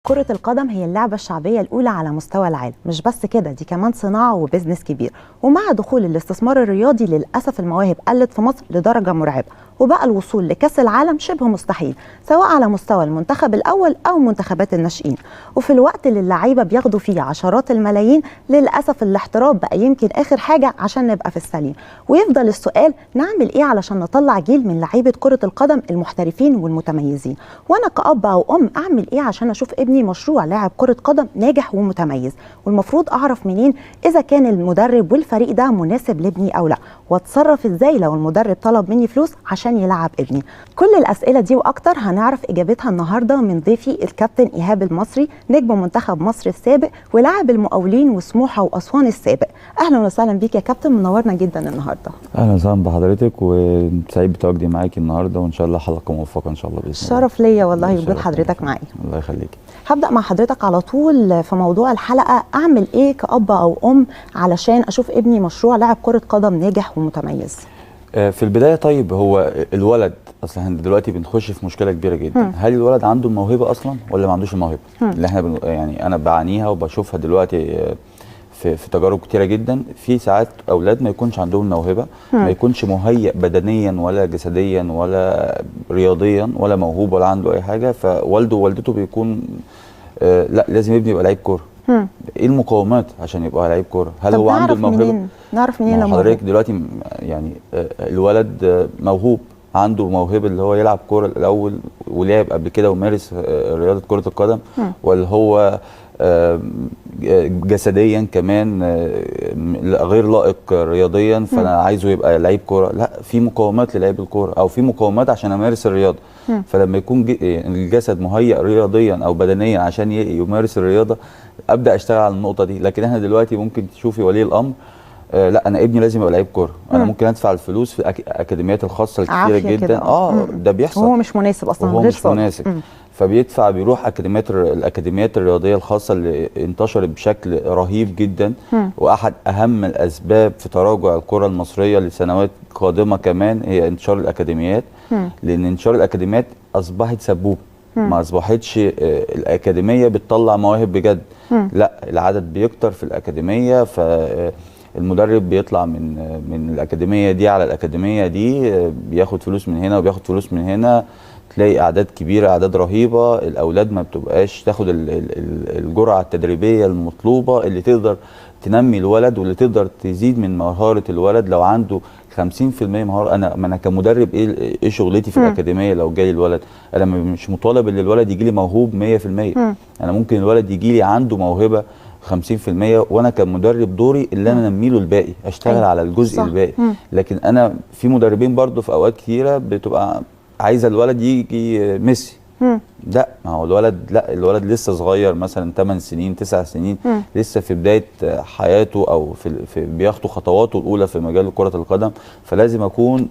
كرة القدم هي اللعبة الشعبية الأولى على مستوى العالم، مش بس كده، دي كمان صناعة وبزنس كبير. ومع دخول الاستثمار الرياضي للأسف المواهب قلت في مصر لدرجة مرعبة، وبقى الوصول لكأس العالم شبه مستحيل، سواء على مستوى المنتخب الأول أو منتخبات الناشئين. وفي الوقت اللي اللعيبة بياخدوا فيه عشرات الملايين، للأسف الاحتراف بقى يمكن آخر حاجة عشان نبقى في السليم. ويفضل السؤال، نعمل إيه علشان نطلع جيل من لعيبة كرة القدم المحترفين والمتميزين؟ وأنا كأب أو أم أعمل إيه عشان أشوف ابني مشروع لاعب كرة قدم ناجح ومتميز؟ والمفروض أعرف منين إذا كان المدرب والفريق ده مناسب لابني أو لا؟ واتصرف إزاي لو المدرب طلب مني فلوس عشان يلعب ابني؟ كل الأسئلة دي وأكتر هنعرف إجابتها النهاردة من ضيفي الكابتن إيهاب المصري، نجم منتخب مصر السابق ولاعب المقاولين وسموحة وأسوان السابق. أهلا وسهلا بيك يا كابتن، منورنا جدا النهاردة. اهلا وسهلا بحضرتك، وسعيد بتواجدي معاكي النهارده، وان شاء الله حلقه موفقه ان شاء الله باذن الله. شرف ليا والله وجود حضرتك معايا. الله يخليك. هبدأ مع حضرتك على طول في موضوع الحلقة، أعمل إيه كأب أو أم علشان أشوف ابني مشروع لاعب كرة قدم ناجح ومتميز؟ في البدايه، طيب هو الولد اصلا احنا دلوقتي بنخش في مشكله كبيره جدا. هل الولد عنده الموهبه اصلا ولا ما عندوش الموهبه؟ اللي احنا يعني انا بعانيها وبشوفها دلوقتي في تجارب كتيره جدا. في ساعات اولاد ما يكونش عندهم الموهبه، ما يكونش مهيئ بدنيا ولا جسديا ولا رياضيا ولا موهوب ولا عنده اي حاجه، فوالده ووالدته بيكون لا لازم ابني يبقى لعيب كوره. ايه المقومات عشان يبقى لعيب كوره؟ هل هو عنده الموهبه؟ نعرف منين لما حضرتك دلوقتي يعني الولد موهوب، عنده موهبه اللي هو يلعب كوره الاول ولعب قبل كده ومارس رياضه كره القدم، ولا هو جسديا كمان غير لائق رياضيا فانا عايزه يبقى لعيب كوره؟ لا، في مقومات للعيب الكوره او في مقومات عشان امارس الرياضه. فلما يكون الجسد مهيئ رياضيا او بدنيا عشان يمارس الرياضه، ابدا اشتغل على النقطه دي. لكن احنا دلوقتي ممكن تشوفي ولي الامر لا انا ابني لازم يبقى لعيب كوره، انا ممكن ادفع الفلوس في الاكاديميات الخاصه الكتيره جدا. ده بيحصل وهو مش مناسب اصلا، وهو مش مناسب. فبيدفع، بيروح الاكاديميات الرياضيه الخاصه اللي انتشرت بشكل رهيب جدا، واحد اهم الاسباب في تراجع الكره المصريه لسنوات قادمه كمان هي انتشار الاكاديميات. لان انتشار الاكاديميات اصبحت سبوبه، ما اصبحتش الاكاديميه بتطلع مواهب بجد. لا، العدد بيكتر في الاكاديميه، فالمدرب بيطلع من الاكاديميه دي على الاكاديميه دي، بياخد فلوس من هنا وبياخد فلوس من هنا، تلاقي اعداد كبيره، اعداد رهيبه. الاولاد ما بتبقاش تاخد الجرعه التدريبيه المطلوبه اللي تقدر تنمي الولد واللي تقدر تزيد من مهاره الولد. لو عنده 50% مهاره، انا كمدرب ايه شغلتي في الاكاديميه؟ لو جالي الولد، انا مش مطالب ان الولد يجي لي موهوب 100%. انا ممكن الولد يجي لي عنده موهبه 50%، وانا كمدرب دوري اللي انا انمي له الباقي، اشتغل على الجزء الباقي. لكن انا في مدربين برضو في اوقات كتيره بتبقى عايزه الولد يجي ميسي. لا، ما هو الولد، لا، الولد لسه صغير، مثلا 8 سنين 9 سنين، لسه في بدايه حياته او في بياخدوا خطواته الاولى في مجال كره القدم. فلازم اكون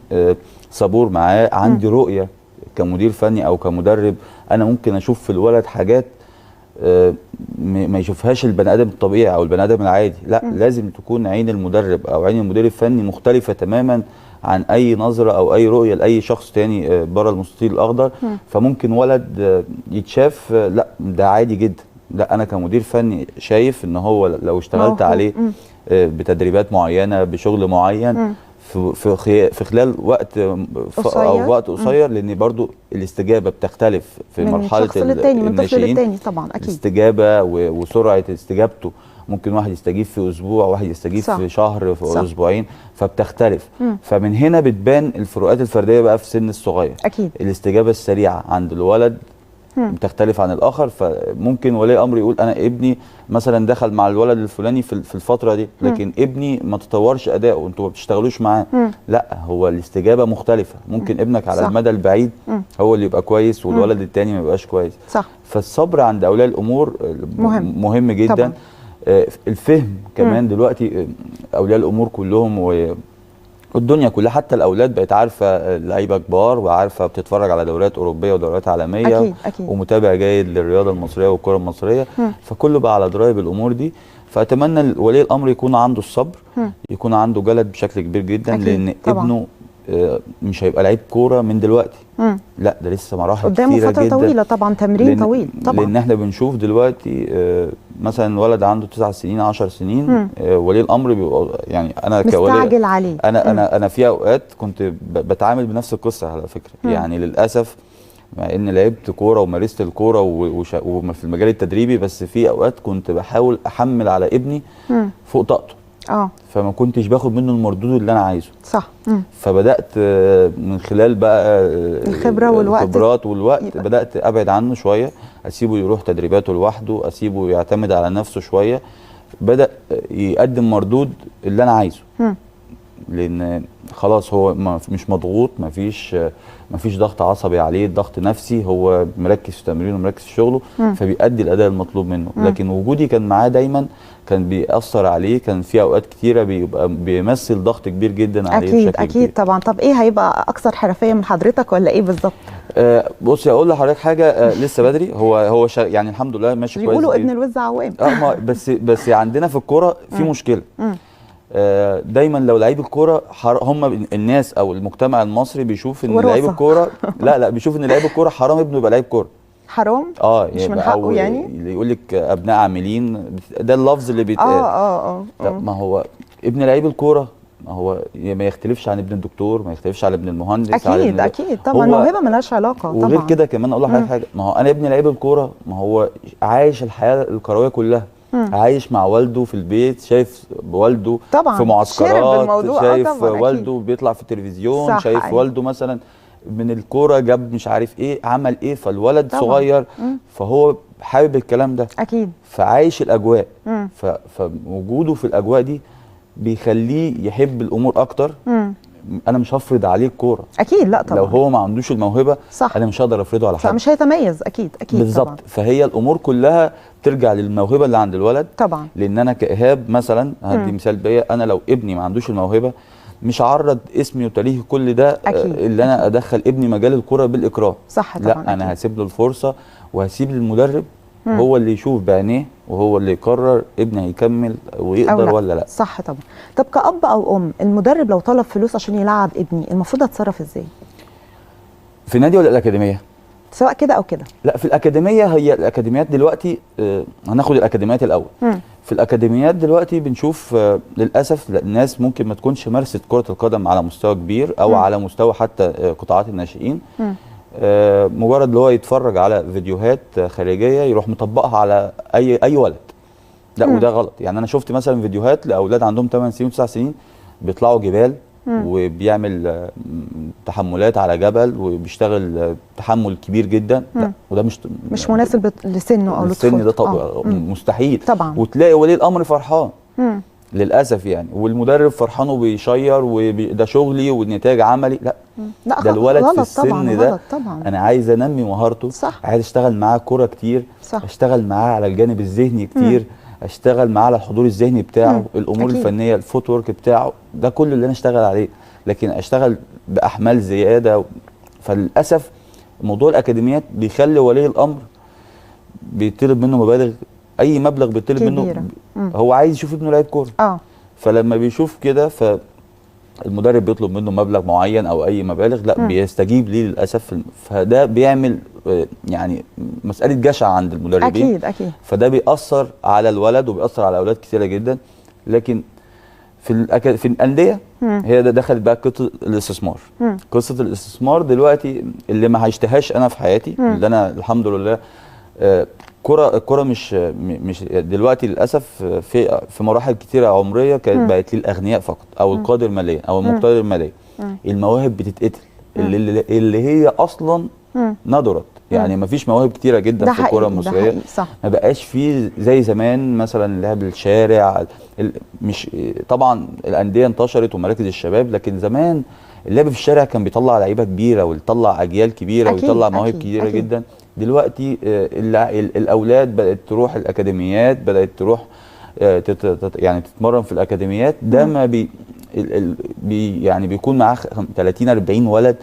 صبور معاه، عندي رؤيه كمدير فني او كمدرب. انا ممكن اشوف في الولد حاجات ما يشوفهاش البني ادم الطبيعي او البني ادم العادي. لا، لازم تكون عين المدرب او عين المدير الفني مختلفه تماما عن اي نظره او اي رؤيه لاي شخص تاني بره المستطيل الاخضر. فممكن ولد يتشاف لا ده عادي جدا، لا انا كمدير فني شايف ان هو لو اشتغلت عليه بتدريبات معينه بشغل معين في خلال وقت او وقت قصير، لان برضو الاستجابه بتختلف في من مرحله شخص للتاني، من طفل للتاني طبعا اكيد. الاستجابه وسرعه استجابته، ممكن واحد يستجيب في اسبوع، واحد يستجيب في شهر، في اسبوعين، فبتختلف. فمن هنا بتبان الفروقات الفرديه بقى في سن الصغير. اكيد الاستجابه السريعه عند الولد بتختلف عن الاخر. فممكن ولي امر يقول انا ابني مثلا دخل مع الولد الفلاني في الفتره دي، لكن ابني ما تطورش اداؤه، انتوا ما بتشتغلوش معاه. لا، هو الاستجابه مختلفه. ممكن ابنك على المدى البعيد هو اللي يبقى كويس والولد التاني ما يبقاش كويس. صح. فالصبر عند اولياء الامور مهم جدا طبعا. الفهم كمان دلوقتي اولياء الامور كلهم والدنيا كلها، حتى الاولاد بقت عارفه لعيبه كبار وعارفه بتتفرج على دوريات اوروبيه ودوريات عالميه. أكيد. ومتابع جيد للرياضه المصريه والكره المصريه. فكله بقى على درايه بالامور دي. فاتمنى ولي الامر يكون عنده الصبر، يكون عنده جلد بشكل كبير جدا، لان طبعا ابنه مش هيبقى لعيب كوره من دلوقتي. لا ده لسه مراحل قدامه كتيره فتره جدا طويله طبعا، تمرين طويل طبعا. لان احنا بنشوف دلوقتي مثلا الولد عنده 9 سنين 10 سنين ولي الامر بيبقى يعني انا كولي مستعجل عليه. انا في اوقات كنت بتعامل بنفس القصه على فكره. يعني للاسف مع ان لعبت كوره ومارست الكوره وفي المجال التدريبي، بس في اوقات كنت بحاول احمل على ابني فوق طاقته. فما كنتش باخد منه المردود اللي انا عايزه. صح. فبدات من خلال بقى الخبره والوقت، الخبرات والوقت بدات ابعد عنه شويه، اسيبه يروح تدريباته لوحده، اسيبه يعتمد على نفسه شويه، بدا يقدم مردود اللي انا عايزه. لان خلاص هو مش مضغوط، مفيش ضغط عصبي عليه، ضغط نفسي، هو مركز في تمرينه ومركز في شغله، فبيأدي الاداء المطلوب منه. لكن وجودي كان معاه دايما كان بيأثر عليه، كان في اوقات كتيره بيبقى بيمثل ضغط كبير جدا عليه. اكيد بشكل اكيد كبير. طبعا. طب ايه هيبقى اكثر حرفيه من حضرتك ولا ايه بالظبط؟ بصي اقول لحضرتك حاجه، لسه بدري. هو يعني الحمد لله ماشي كويس. بيقولوا ابن الوز عوام. بس عندنا في الكوره في مشكله. دايما لو لعيب الكوره هم الناس او المجتمع المصري بيشوف ان لعيب الكوره لا بيشوف ان لعيب الكوره حرام ابنه يبقى لعيب كوره. حرام؟ مش من حقه يعني؟ اللي يقول لك ابناء عاملين، ده اللفظ اللي بيتقال. ما هو ابن لعيب الكوره ما يختلفش عن ابن الدكتور، ما يختلفش عن ابن المهندس. اكيد اكيد طبعا، الموهبه ملهاش علاقه طبعا. وغير كده كمان اقول لحضرتك حاجه، ما هو انا ابن لعيب الكوره ما هو عايش الحياه الكرويه كلها. عايش مع والده في البيت، شايف والده طبعا في معسكرات، شايف طبعا والده بيطلع في التلفزيون، شايف أيوة. والده مثلا من الكوره جاب مش عارف ايه، عمل ايه، فالولد طبعا صغير فهو حابب الكلام ده اكيد، فعايش الاجواء. فوجوده في الاجواء دي بيخليه يحب الامور اكتر. انا مش هفرض عليه الكوره اكيد، لا طبعا. لو هو ما عندوش الموهبه صح. انا مش هقدر افرضه على حد، مش هيتميز. اكيد اكيد بالظبط. فهي الامور كلها ترجع للموهبه اللي عند الولد طبعا. لان انا كايهاب مثلا هدي مثال بيا، انا لو ابني ما عندوش الموهبه مش هعرض اسمي وتاريخي كل ده اللي انا ادخل ابني مجال الكوره بالاكراه. صح طبعا. لا انا هسيب له الفرصه وهسيب للمدرب هو اللي يشوف بعينيه وهو اللي يقرر ابني هيكمل ويقدر ولا لا. صح طبعا. طب كأب او ام، المدرب لو طلب فلوس عشان يلعب ابني المفروض اتصرف ازاي؟ في النادي ولا الاكاديميه؟ سواء كده او كده. لا في الاكاديميه. هي الاكاديميات دلوقتي هناخد الاكاديميات الاول. في الاكاديميات دلوقتي بنشوف للاسف الناس ممكن ما تكونش مارست كره القدم على مستوى كبير او على مستوى حتى قطاعات الناشئين. مجرد اللي هو يتفرج على فيديوهات خارجيه يروح مطبقها على اي ولد. لا وده غلط. يعني انا شفت مثلا فيديوهات لاولاد عندهم 8 سنين و9 سنين بيطلعوا جبال وبيعمل تحملات على جبل وبيشتغل تحمل كبير جدا. لا وده مش مناسب لسنه او للسن ده مستحيل طبعا. وتلاقي ولي الامر فرحان للاسف يعني، والمدرب فرحان وبيشير وده شغلي والنتائج عملي. لا ده الولد في السن ده طبعا. انا عايز انمي مهارته. صح. عايز اشتغل معاه كوره كتير. صح. اشتغل معاه على الجانب الذهني كتير. اشتغل معاه على الحضور الذهني بتاعه. الامور أكيد. الفنيه الفوت ورك بتاعه ده كله اللي انا اشتغل عليه. لكن اشتغل باحمال زياده فللاسف موضوع الاكاديميات بيخلي ولي الامر بيطلب منه مبالغ، اي مبلغ بيطلب منه هو عايز يشوف ابنه لعيب كوره. فلما بيشوف كده فالمدرب بيطلب منه مبلغ معين او اي مبالغ لا بيستجيب ليه للاسف. فده بيعمل يعني مساله جشع عند المدربين. اكيد اكيد. فده بيأثر على الولد وبيأثر على اولاد كثيره جدا. لكن في الانديه هي ده دخلت بقى قصه الاستثمار. قصه الاستثمار دلوقتي اللي ما عشتهاش انا في حياتي اللي انا الحمد لله الكرة مش دلوقتي للاسف في مراحل كتيره عمريه كانت بقت للاغنياء فقط او القادر ماليا او المقتدر ماليا. المواهب بتتقتل اللي هي اصلا نضرت. يعني ما فيش مواهب كتيره جدا في الكره المصريه. ما بقاش في زي زمان مثلا لعب الشارع. مش طبعا الانديه انتشرت ومراكز الشباب، لكن زمان اللعب في الشارع كان بيطلع لعيبه كبيره ويطلع اجيال كبيره ويطلع مواهب كبيره جدا. دلوقتي الاولاد بدات تروح الاكاديميات، بدات تروح يعني تتمرن في الاكاديميات. ده ما يعني بيكون معاه 30 40 ولد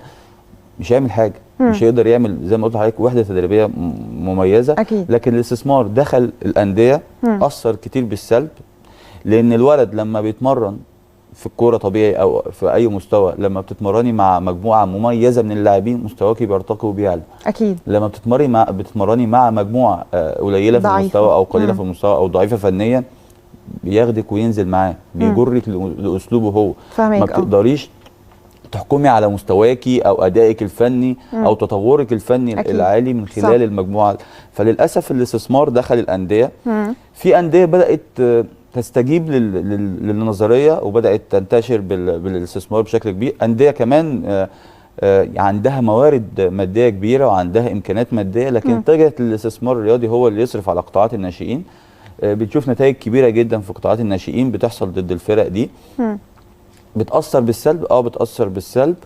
مش هيعمل حاجه. مش هيقدر يعمل زي ما قلت لحضرتك وحده تدريبيه مميزه. أكيد. لكن الاستثمار دخل الانديه اثر كتير بالسلب. لان الولد لما بيتمرن في الكوره طبيعي او في اي مستوى، لما بتتمرني مع مجموعه مميزه من اللاعبين مستواكي بيرتقي وبيعلى. اكيد. لما بتتمرني مع مجموعه قليله في المستوى او قليله في المستوى او ضعيفه فنيا، بياخدك وينزل معاه، بيجرك لاسلوبه هو. ما بتقدريش تحكمي على مستواكي او ادائك الفني او تطورك الفني أكيد. العالي من خلال صح. المجموعه. فللاسف الاستثمار دخل الانديه. في انديه بدات تستجيب للنظريه وبدات تنتشر بالاستثمار بشكل كبير. انديه كمان عندها موارد ماديه كبيره وعندها امكانيات ماديه، لكن اتجهت للاستثمار الرياضي هو اللي يصرف على قطاعات الناشئين. بتشوف نتائج كبيره جدا في قطاعات الناشئين بتحصل ضد الفرق دي. بتأثر بالسلب، بتأثر بالسلب،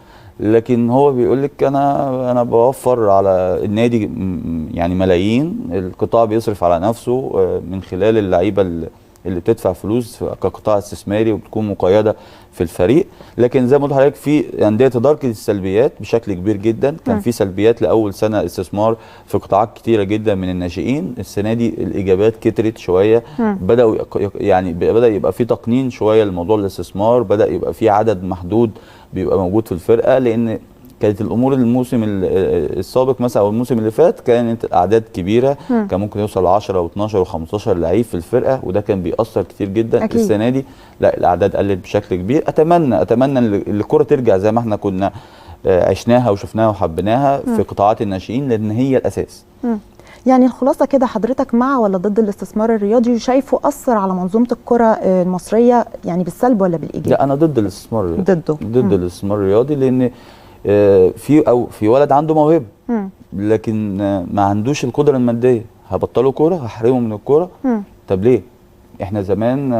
لكن هو بيقول لك انا بوفر على النادي يعني ملايين، القطاع بيصرف على نفسه من خلال اللعيبه اللي بتدفع فلوس كقطاع استثماري وبتكون مقيده في الفريق. لكن زي ما قلت لحضرتك في انديه تداركت السلبيات بشكل كبير جدا. كان في سلبيات لاول سنه استثمار في قطاعات كتيره جدا من الناشئين. السنه دي الايجابات كترت شويه، بداوا يعني بدا يبقى في تقنين شويه لموضوع الاستثمار، بدا يبقى في عدد محدود بيبقى موجود في الفرقه، لان كانت الامور الموسم السابق مثلا او الموسم اللي فات كانت اعداد كبيره، كان ممكن يوصل ل 10 و12 و15 لعيب في الفرقه، وده كان بيأثر كتير جدا. أكيد. السنه دي لا، الاعداد قلت بشكل كبير. اتمنى ان الكره ترجع زي ما احنا كنا عشناها وشفناها وحبيناها في قطاعات الناشئين، لان هي الاساس. يعني الخلاصه كده، حضرتك مع ولا ضد الاستثمار الرياضي، وشايفه اثر على منظومه الكره المصريه يعني بالسلب ولا بالايجاب؟ لا، انا ضد الاستثمار الرياضي. ضد الاستثمار الرياضي، لان في ولد عنده موهبه لكن ما عندوش القدره الماديه، هبطله كوره، هحرمه من الكوره. طب ليه؟ احنا زمان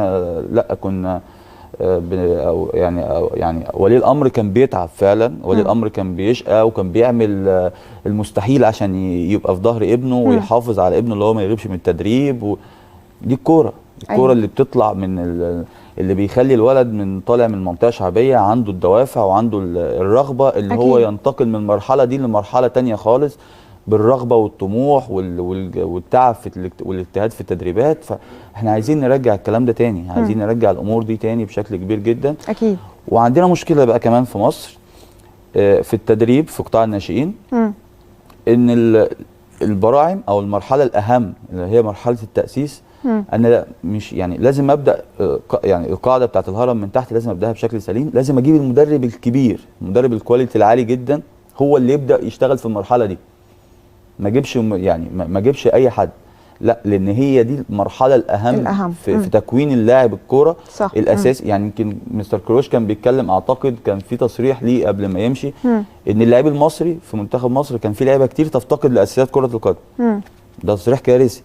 لا كنا أو يعني ولي الامر كان بيتعب فعلا، ولي الامر كان بيشقى وكان بيعمل المستحيل عشان يبقى في ظهر ابنه ويحافظ على ابنه اللي هو ما يغيبش من التدريب. دي الكوره اللي بتطلع من اللي بيخلي الولد من طالع من منطقه شعبيه عنده الدوافع وعنده الرغبه اللي أكيد. هو ينتقل من المرحله دي لمرحله تانية خالص بالرغبه والطموح والتعب والاجتهاد في التدريبات. فاحنا عايزين نرجع الكلام ده تاني، عايزين نرجع الامور دي تاني بشكل كبير جدا. اكيد. وعندنا مشكله بقى كمان في مصر في التدريب في قطاع الناشئين، ان البراعم او المرحله الاهم اللي هي مرحله التاسيس، انا مش يعني لازم ابدا يعني القاعده بتاعت الهرم من تحت لازم ابداها بشكل سليم. لازم اجيب المدرب الكبير، المدرب الكواليتي العالي جدا، هو اللي يبدا يشتغل في المرحله دي. ما اجيبش اي حد، لا، لان هي دي المرحله الاهم في تكوين اللاعب الكوره الاساس. يعني يمكن مستر كروش كان بيتكلم، اعتقد كان في تصريح ليه قبل ما يمشي، ان اللاعب المصري في منتخب مصر كان في لعيبه كتير تفتقد لاساسيات كره القدم. ده تصريح كارثي.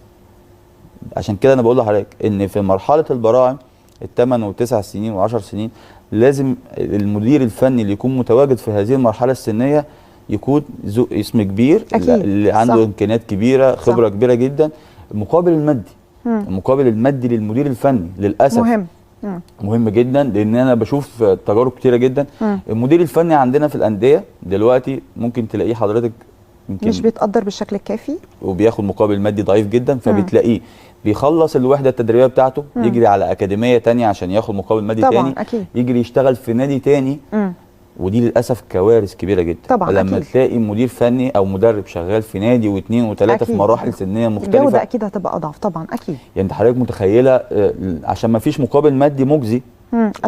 عشان كده انا بقول لحضرتك ان في مرحله البراعم ال8 و9 سنين و10 سنين لازم المدير الفني اللي يكون متواجد في هذه المرحله السنيه يكون ذو اسم كبير، أكيد. اللي عنده امكانيات كبيره، خبره كبيره جدا. المقابل المادي للمدير الفني للاسف مهم جدا، لان انا بشوف تجارب كتيره جدا. المدير الفني عندنا في الانديه دلوقتي ممكن تلاقيه حضرتك مش بيتقدر بالشكل الكافي وبياخد مقابل مادي ضعيف جدا، فبتلاقيه بيخلص الوحده التدريبيه بتاعته يجري على اكاديميه تانية عشان ياخد مقابل مادي تاني، أكيد. يجري يشتغل في نادي تاني. ودي للاسف كوارث كبيره جدا طبعا. لما أكيد. تلاقي مدير فني او مدرب شغال في نادي واثنين وثلاثه في مراحل سنيه مختلفه، الجوده اكيد هتبقى اضعف طبعا. اكيد. يعني انت حضرتك متخيله عشان ما فيش مقابل مادي مجزي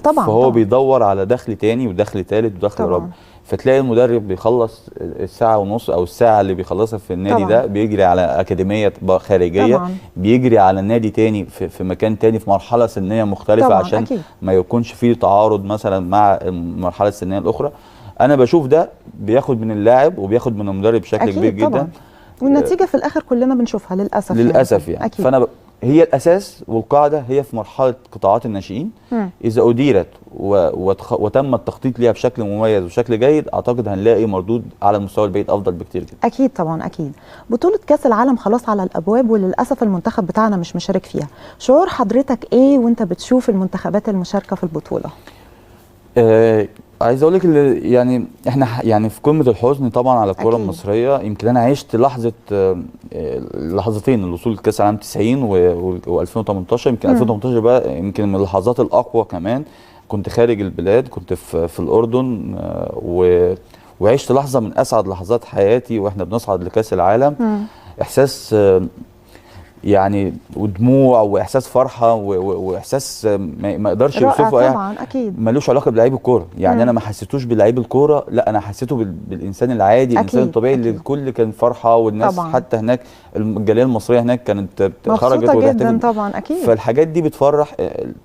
طبعا، فهو بيدور على دخل تاني ودخل ثالث ودخل رابع. فتلاقي المدرب بيخلص الساعه ونص او الساعه اللي بيخلصها في النادي طبعا. ده بيجري على اكاديميه خارجيه طبعا. بيجري على نادي تاني في مكان تاني في مرحله سنيه مختلفه طبعا. عشان أكيد. ما يكونش فيه تعارض مثلا مع المرحله السنيه الاخرى. انا بشوف ده بياخد من اللاعب وبياخد من المدرب بشكل كبير جدا طبعا. والنتيجه في الاخر كلنا بنشوفها للاسف يعني. أكيد. فانا هي الاساس والقاعده هي في مرحله قطاعات الناشئين. اذا اديرت وتم التخطيط ليها بشكل مميز وشكل جيد، اعتقد هنلاقي مردود على المستوى البعيد افضل بكتير جدا. اكيد طبعا. اكيد. بطوله كاس العالم خلاص على الابواب، وللاسف المنتخب بتاعنا مش مشارك فيها. شعور حضرتك ايه وانت بتشوف المنتخبات المشاركه في البطوله؟ عايز اقول لك يعني احنا يعني في قمه الحزن طبعا على الكره المصريه. يمكن انا عشت لحظتين الوصول لكاس العالم 90 و2018. يمكن 2018 بقى يمكن من اللحظات الاقوى كمان كنت خارج البلاد، كنت في الاردن، وعشت لحظه من اسعد لحظات حياتي واحنا بنصعد لكاس العالم. احساس يعني ودموع واحساس فرحه واحساس ما يقدرش يوصفه رائع طبعا اكيد. ملوش علاقه بلعيب الكوره، يعني انا ما حسيتوش بلعيب الكوره، لا انا حسيته بالانسان العادي، الانسان الطبيعي اللي الكل كان فرحه، والناس طبعا. حتى هناك الجاليه المصريه هناك كانت خرجت جدا طبعا اكيد. فالحاجات دي بتفرح.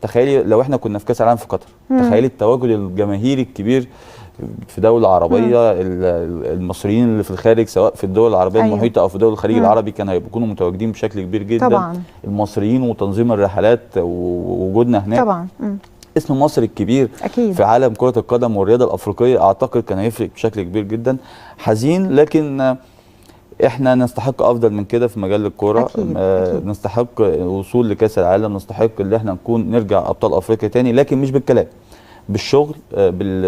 تخيلي لو احنا كنا في كاس العالم في قطر، تخيلي التواجد الجماهيري الكبير في دولة عربية، المصريين اللي في الخارج سواء في الدول العربية المحيطة أو في دول الخليج العربي كانوا هيكونوا متواجدين بشكل كبير جدا طبعا. المصريين وتنظيم الرحلات ووجودنا هناك طبعا. اسم مصر الكبير أكيد. في عالم كرة القدم والرياضة الأفريقية أعتقد كان هيفرق بشكل كبير جدا. حزين، لكن احنا نستحق افضل من كده في مجال الكوره. أكيد. نستحق وصول لكاس العالم، نستحق ان احنا نكون نرجع ابطال افريقيا تاني، لكن مش بالكلام، بالشغل،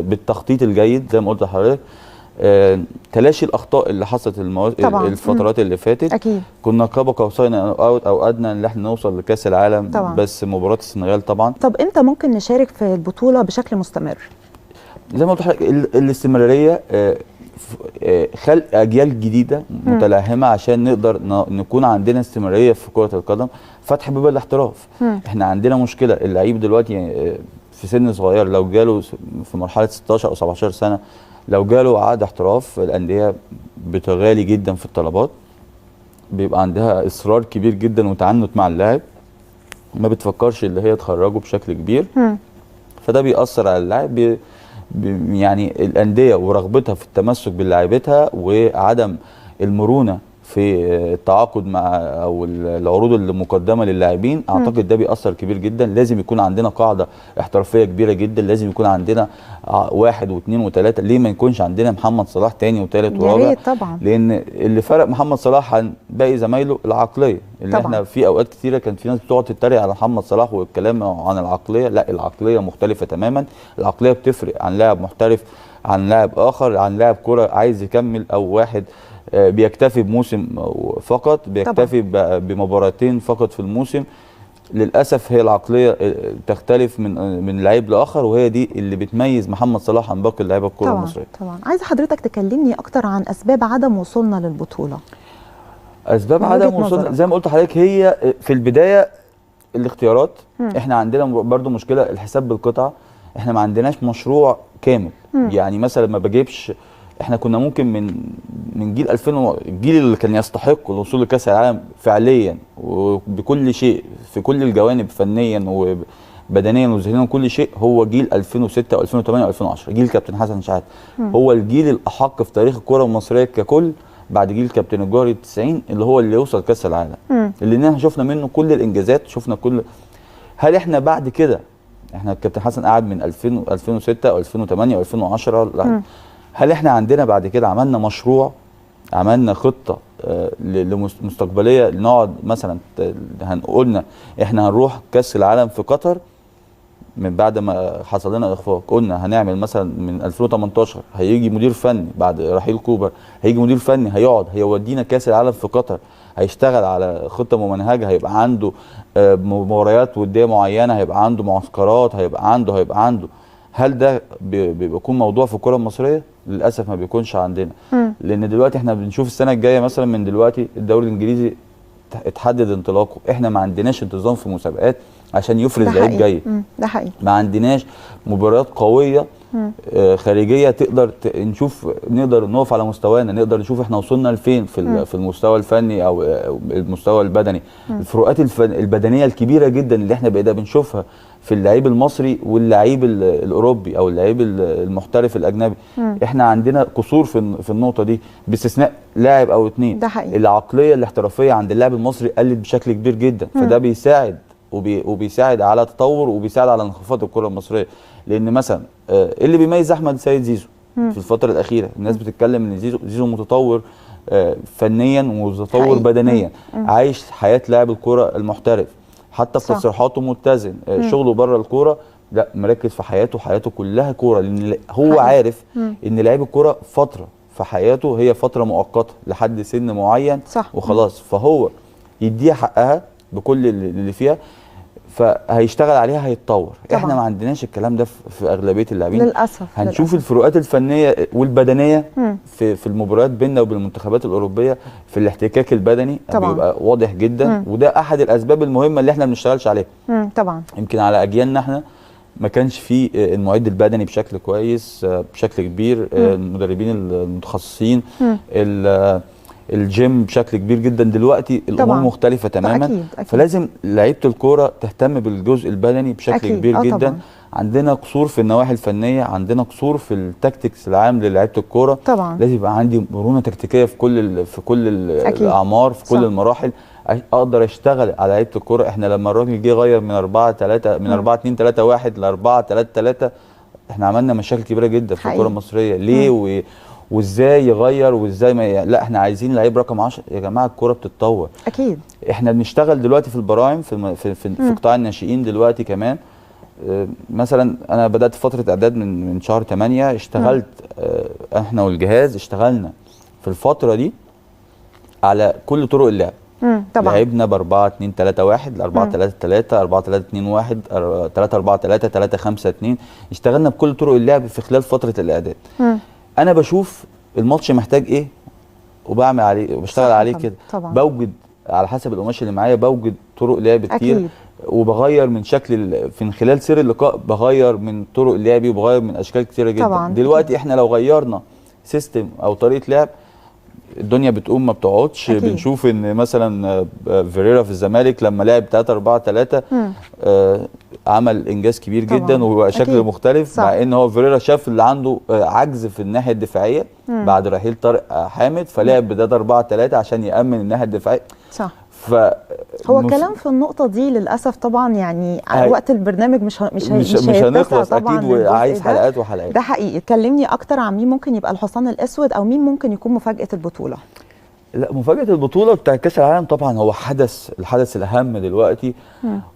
بالتخطيط الجيد زي ما قلت لحضرتك، تلاشي الاخطاء اللي حصلت الفترات اللي فاتت. أكيد. كنا قاب قوسين او ادنى ان احنا نوصل لكاس العالم طبعا. بس مباراه السنغال طبعا. طب امتى ممكن نشارك في البطوله بشكل مستمر؟ زي ما قلت لحضرتك الاستمراريه، خلق اجيال جديده متلاهمه عشان نقدر نكون عندنا استمراريه في كره القدم، فتح باب الاحتراف. احنا عندنا مشكله، اللعيب دلوقتي في سن صغير لو جاله في مرحله 16 او 17 سنه لو جاله عقد احتراف، الانديه بتغالي جدا في الطلبات، بيبقى عندها اصرار كبير جدا وتعنت مع اللاعب، ما بتفكرش اللي هي تخرجه بشكل كبير. فده بيأثر على اللاعب، يعني الانديه ورغبتها في التمسك بلاعيبتها وعدم المرونه في التعاقد مع او العروض اللي مقدمه للاعبين، اعتقد ده بيأثر كبير جدا. لازم يكون عندنا قاعده احترافيه كبيره جدا، لازم يكون عندنا 1 و2 و3. ليه ما يكونش عندنا محمد صلاح تاني وثالث ورابع؟ يا ريت طبعا. لان اللي فرق محمد صلاح عن باقي زمايله العقليه، اللي طبعا. احنا في اوقات كثيره كان في ناس بتقعد تتريق على محمد صلاح والكلام عن العقليه، لا العقليه مختلفه تماما. العقليه بتفرق عن لاعب محترف، عن لاعب اخر، عن لاعب كره عايز يكمل، او واحد بيكتفي بموسم فقط، بيكتفي بمباراتين فقط في الموسم. للاسف هي العقليه تختلف من لعيب لاخر، وهي دي اللي بتميز محمد صلاح عن باقي اللعيبه الكره المصريه. طبعا. عايزه حضرتك تكلمني اكتر عن اسباب عدم وصولنا للبطوله. اسباب عدم وصولنا زي ما قلت لحضرتك هي في البدايه الاختيارات. احنا عندنا برضو مشكله الحساب بالقطعه، احنا ما عندناش مشروع كامل. يعني مثلا ما بجيبش، احنا كنا ممكن من جيل 2000 الجيل اللي كان يستحق الوصول لكاس العالم فعليا وبكل شيء في كل الجوانب، فنيا وبدنيا وذهنيا وكل شيء، هو جيل 2006 و2008 و2010، جيل كابتن حسن شحاته. هو الجيل الاحق في تاريخ الكره المصريه ككل بعد جيل كابتن الجوهري 90 اللي يوصل كاس العالم، اللي احنا شفنا منه كل الانجازات، شفنا كل. هل احنا بعد كده، احنا الكابتن حسن قعد من 2006 و2008 و2010، هل احنا عندنا بعد كده عملنا مشروع، عملنا خطه لمستقبليه، نقعد مثلا قلنا احنا هنروح كاس العالم في قطر من بعد ما حصل لنا اخفاق، قلنا هنعمل مثلا من 2018 هيجي مدير فني بعد رحيل كوبر، هيجي مدير فني هيقعد هيودينا كاس العالم في قطر، هيشتغل على خطه ممنهجه، هيبقى عنده مباريات وديه معينه، هيبقى عنده معسكرات، هيبقى عنده. هل ده بيكون موضوع في الكره المصريه؟ للاسف ما بيكونش عندنا. لان دلوقتي احنا بنشوف السنه الجايه مثلا من دلوقتي الدوري الانجليزي اتحدد انطلاقه، احنا ما عندناش انتظام في مسابقات عشان يفرز لعيب جيد. ده حقيقي. ما عندناش مباريات قويه خارجيه تقدر نقدر نقف على مستوانا، نقدر نشوف احنا وصلنا لفين في المستوى الفني او المستوى البدني. الفروقات البدنيه الكبيره جدا اللي احنا بقينا بنشوفها في اللعيب المصري واللعيب الاوروبي او اللعيب المحترف الاجنبي، احنا عندنا قصور في النقطه دي، باستثناء لاعب او اتنين. ده حقيقي. العقليه الاحترافيه عند اللاعب المصري قلت بشكل كبير جدا، فده بيساعد وبيساعد على تطور وبيساعد على انخفاض الكره المصريه. لان مثلا اللي بيميز احمد سيد زيزو في الفتره الاخيره، الناس بتتكلم ان زيزو متطور فنيا ومتطور بدنيا، عايش حياه لاعب الكره المحترف، حتى في تصريحاته متزن، شغله بره الكوره لا مركز في حياته كلها كوره، لان هو عارف ان لعيب الكوره فتره في حياته هي فتره مؤقته لحد سن معين. صح. وخلاص، فهو يديها حقها بكل اللي فيها. فهيشتغل عليها هيتطور. طبعاً. احنا ما عندناش الكلام ده في اغلبيه اللاعبين للاسف. هنشوف الفروقات الفنيه والبدنيه في المباريات بيننا وبين المنتخبات الاوروبيه في الاحتكاك البدني طبعاً. بيبقى واضح جدا. وده احد الاسباب المهمه اللي احنا ما بنشتغلش عليها. طبعا. يمكن على اجيالنا احنا ما كانش فيه المعد البدني بشكل كويس بشكل كبير، المدربين المتخصصين، الجيم بشكل كبير جدا. دلوقتي الامور مختلفه تماما. أكيد. فلازم لعيبه الكوره تهتم بالجزء البدني بشكل أكيد. كبير جدا. طبعًا. عندنا قصور في النواحي الفنيه، عندنا قصور في التكتيكس العام للعيبه الكوره. طبعا. لازم يبقى عندي مرونه تكتيكيه في كل الاعمار، في كل المراحل، اقدر اشتغل على لعيبه الكوره. احنا لما الراجل جه غير من 4-2-3-1 ل 4-3-3 احنا عملنا مشاكل كبيره جدا في الكوره المصريه. ليه وازاي يغير وازاي ما لا، احنا عايزين لعيب رقم 10 يا جماعه. الكوره بتتطور. اكيد. احنا بنشتغل دلوقتي في البراعم في قطاع الناشئين دلوقتي كمان. مثلا انا بدات فتره اعداد من شهر 8. اشتغلت احنا والجهاز اشتغلنا في الفتره دي على كل طرق اللعب. طبعا. لعبنا ب 4-2-3-1 ل 4-3-3 4-3-2-1 3-4-3 3-5-2. اشتغلنا بكل طرق اللعب في خلال فتره الاعداد. انا بشوف الماتش محتاج ايه وبعمل عليه وبشتغل عليه كده. بوجد على حسب القماش اللي معايا، بوجد طرق لعب كتير. أكيد. وبغير من شكل في خلال سير اللقاء، بغير من طرق لعبي وبغير من اشكال كتيره جدا. طبعا. دلوقتي احنا لو غيرنا سيستم او طريقه لعب الدنيا بتقوم ما بتقعدش. بنشوف ان مثلا فيريرا في الزمالك لما لعب 3-4-3 عمل انجاز كبير جدا وبقى شكل مختلف. صح. مع ان هو فيريرا شاف اللي عنده عجز في الناحيه الدفاعيه بعد رحيل طارق حامد، فلعب ب 3-4-3 عشان يامن الناحيه الدفاعيه. صح. هو كلام في النقطة دي للأسف طبعا. يعني وقت البرنامج مش هنخلص طبعا. أكيد وعايز حلقات وحلقات. ده حقيقي. كلمني أكتر عن مين ممكن يبقى الحصان الأسود أو مين ممكن يكون مفاجأة البطولة. لا، مفاجأة البطولة بتاع كأس العالم طبعا هو الحدث الأهم دلوقتي.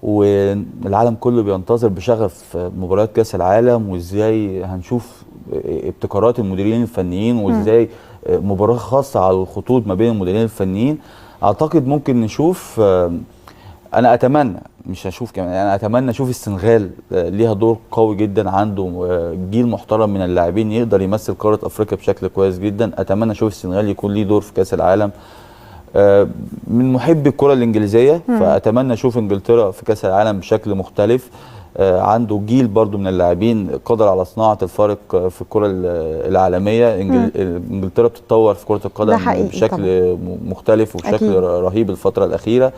والعالم كله بينتظر بشغف مباريات كأس العالم، وإزاي هنشوف ابتكارات المديرين الفنيين، وإزاي مباراة خاصة على الخطوط ما بين المديرين الفنيين. اعتقد ممكن نشوف، انا اتمنى مش هشوف كمان، انا اتمنى اشوف السنغال ليها دور قوي جدا، عنده جيل محترم من اللاعبين يقدر يمثل قاره افريقيا بشكل كويس جدا. اتمنى اشوف السنغال يكون ليه دور في كاس العالم. من محبي الكره الانجليزيه فاتمنى اشوف انجلترا في كاس العالم بشكل مختلف. عنده جيل برضو من اللاعبين قادر على صناعه الفارق في الكره العالميه. انجلترا بتتطور في كره القدم بشكل مختلف وبشكل أكيد. رهيب الفتره الاخيره.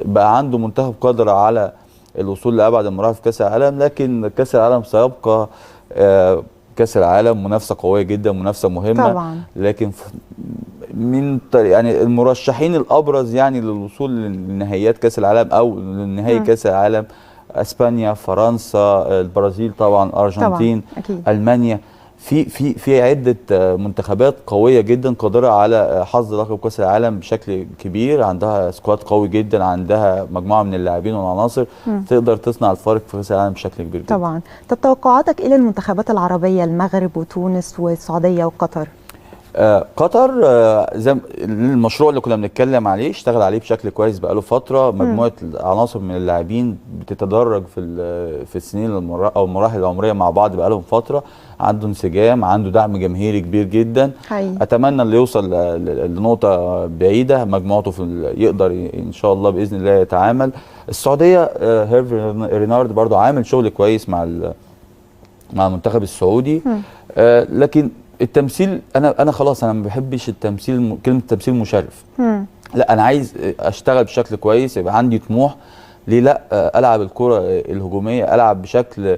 بقى عنده منتخب قادر على الوصول لابعد المراحل في كاس العالم. لكن كاس العالم سيبقى كاس العالم منافسه قويه جدا، منافسه مهمه طبعا. لكن من يعني المرشحين الابرز يعني للوصول لنهائيات كاس العالم او لنهائي كاس العالم اسبانيا، فرنسا، البرازيل طبعا، ارجنتين طبعاً. المانيا. في عده منتخبات قويه جدا قادره على حظ لقب كاس العالم بشكل كبير. عندها سكواد قوي جدا، عندها مجموعه من اللاعبين والعناصر تقدر تصنع الفارق في كاس العالم بشكل كبير جدا. طبعا. طب توقعاتك ايه للمنتخبات العربيه، المغرب وتونس والسعوديه وقطر؟ قطر زي المشروع اللي كنا بنتكلم عليه اشتغل عليه بشكل كويس بقاله فتره. مجموعه عناصر من اللاعبين بتتدرج في السنين او المراحل العمريه مع بعض بقالهم فتره. عنده انسجام، عنده دعم جماهيري كبير جدا. اتمنى اللي يوصل لنقطه بعيده مجموعته يقدر ان شاء الله باذن الله يتعامل. السعوديه هيرفي رينارد برضو عامل شغل كويس مع المنتخب السعودي. لكن التمثيل انا خلاص انا ما بحبش التمثيل، كلمه تمثيل مشرف. لا، انا عايز اشتغل بشكل كويس، يبقى عندي طموح. ليه لا العب الكره الهجوميه، العب بشكل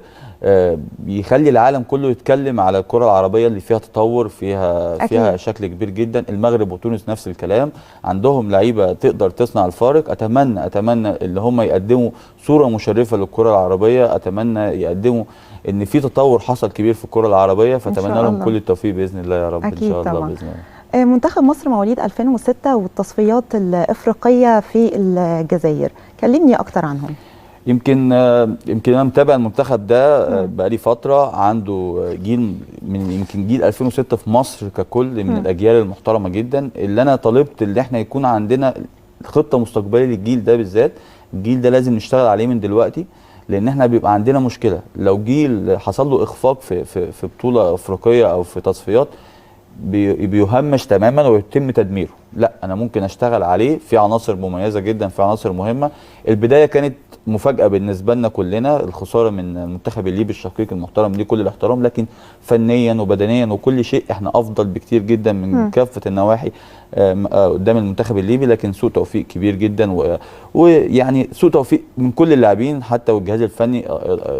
يخلي العالم كله يتكلم على الكره العربيه اللي فيها تطور، فيها شكل كبير جدا. المغرب وتونس نفس الكلام، عندهم لعيبه تقدر تصنع الفارق. اتمنى اللي هم يقدموا صوره مشرفه للكره العربيه. اتمنى يقدموا ان في تطور حصل كبير في الكره العربيه، فاتمنى لهم كل التوفيق باذن الله يا رب. ان شاء الله باذن الله. منتخب مصر مواليد 2006 والتصفيات الافريقيه في الجزائر، كلمني اكتر عنهم. يمكن انا متابع المنتخب ده بقالي فتره. عنده جيل يمكن جيل 2006 في مصر ككل من الاجيال المحترمه جدا. اللي انا طالبت اللي احنا يكون عندنا خطه مستقبليه للجيل ده بالذات، الجيل ده لازم نشتغل عليه من دلوقتي، لان احنا بيبقى عندنا مشكله لو جيل حصل له اخفاق في بطوله افريقيه او في تصفيات بيهمش تماما ويتم تدميره. لا، انا ممكن اشتغل عليه في عناصر مميزه جدا، في عناصر مهمه. البدايه كانت مفاجاه بالنسبه لنا كلنا، الخساره من المنتخب الليبي الشقيق المحترم ليه كل الاحترام، لكن فنيا وبدنيا وكل شيء احنا افضل بكتير جدا من كافه النواحي قدام المنتخب الليبي. لكن سوء توفيق كبير جدا، ويعني سوء توفيق من كل اللاعبين حتى والجهاز الفني،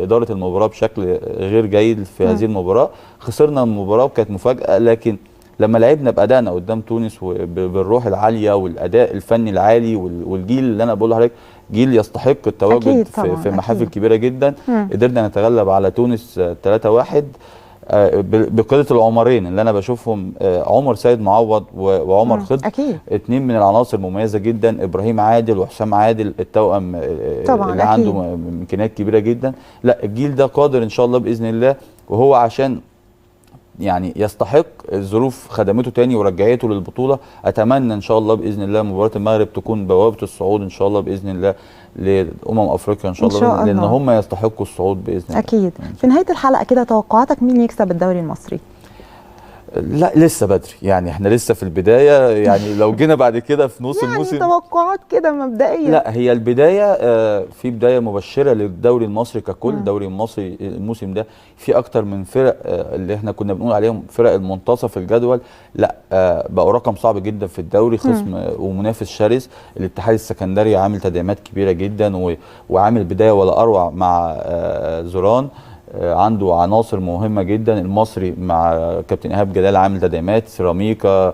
اداره المباراه بشكل غير جيد في هذه المباراه. خسرنا المباراه وكانت مفاجاه، لكن لما لعبنا بادائنا قدام تونس بالروح العاليه والاداء الفني العالي والجيل اللي انا بقول لحضرتك جيل يستحق التواجد في محافل كبيره جدا، قدرنا نتغلب على تونس 3-1 بقياده العمرين اللي انا بشوفهم، عمر سيد معوض وعمر خضر، اتنين من العناصر مميزه جدا، ابراهيم عادل وحسام عادل التوأم اللي عنده امكانيات كبيره جدا. لا، الجيل ده قادر ان شاء الله باذن الله، وهو عشان يعني يستحق الظروف خدمته تاني ورجعته للبطوله. اتمنى ان شاء الله باذن الله مباراه المغرب تكون بوابه الصعود ان شاء الله باذن الله افريقيا ان شاء الله، لان هم يستحقوا الصعود باذن الله. اكيد. في نهايه الحلقه كده، توقعاتك مين يكسب الدوري المصري؟ لا، لسه بدري، يعني احنا لسه في البدايه. يعني لو جينا بعد كده في نص الموسم توقعات كده مبدئيه. لا، هي البدايه في بدايه مبشره للدوري المصري ككل. الدوري المصري الموسم ده في اكتر من فرق اللي احنا كنا بنقول عليهم فرق المنتصف الجدول، لا بقوا رقم صعب جدا في الدوري، خصم ومنافس شرس. الاتحاد السكندري عامل تدعيمات كبيره جدا وعامل بدايه ولا اروع مع زوران، عنده عناصر مهمه جدا. المصري مع كابتن ايهاب جلال عامل تدعيمات، سيراميكا،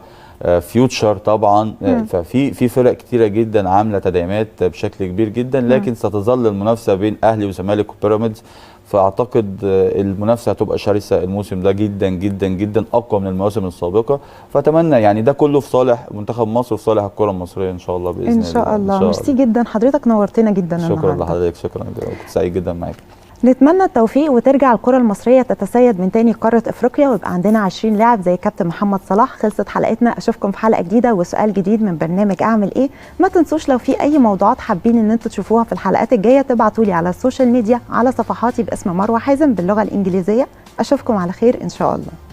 فيوتشر طبعا. ففي فرق كتيره جدا عامله تدعيمات بشكل كبير جدا، لكن ستظل المنافسه بين اهلي وزمالك وبيراميدز. فاعتقد المنافسه هتبقى شرسه الموسم ده جدا جدا جدا، اقوى من المواسم السابقه. فاتمنى يعني ده كله في صالح منتخب مصر وفي صالح الكره المصريه ان شاء الله باذن الله. ان شاء الله. ميرسي جدا، حضرتك نورتنا جدا. شكرا لحضرتك، شكرا جدا، كنت سعيد جدا معاك. نتمنى التوفيق وترجع الكرة المصرية تتسيد من تاني قارة افريقيا، ويبقى عندنا 20 لاعب زي كابتن محمد صلاح. خلصت حلقتنا، اشوفكم في حلقة جديدة وسؤال جديد من برنامج اعمل ايه. ما تنسوش لو في اي موضوعات حابين ان انتوا تشوفوها في الحلقات الجاية تبعتوا لي على السوشيال ميديا على صفحاتي باسم مروة حازم باللغة الانجليزية. اشوفكم على خير ان شاء الله.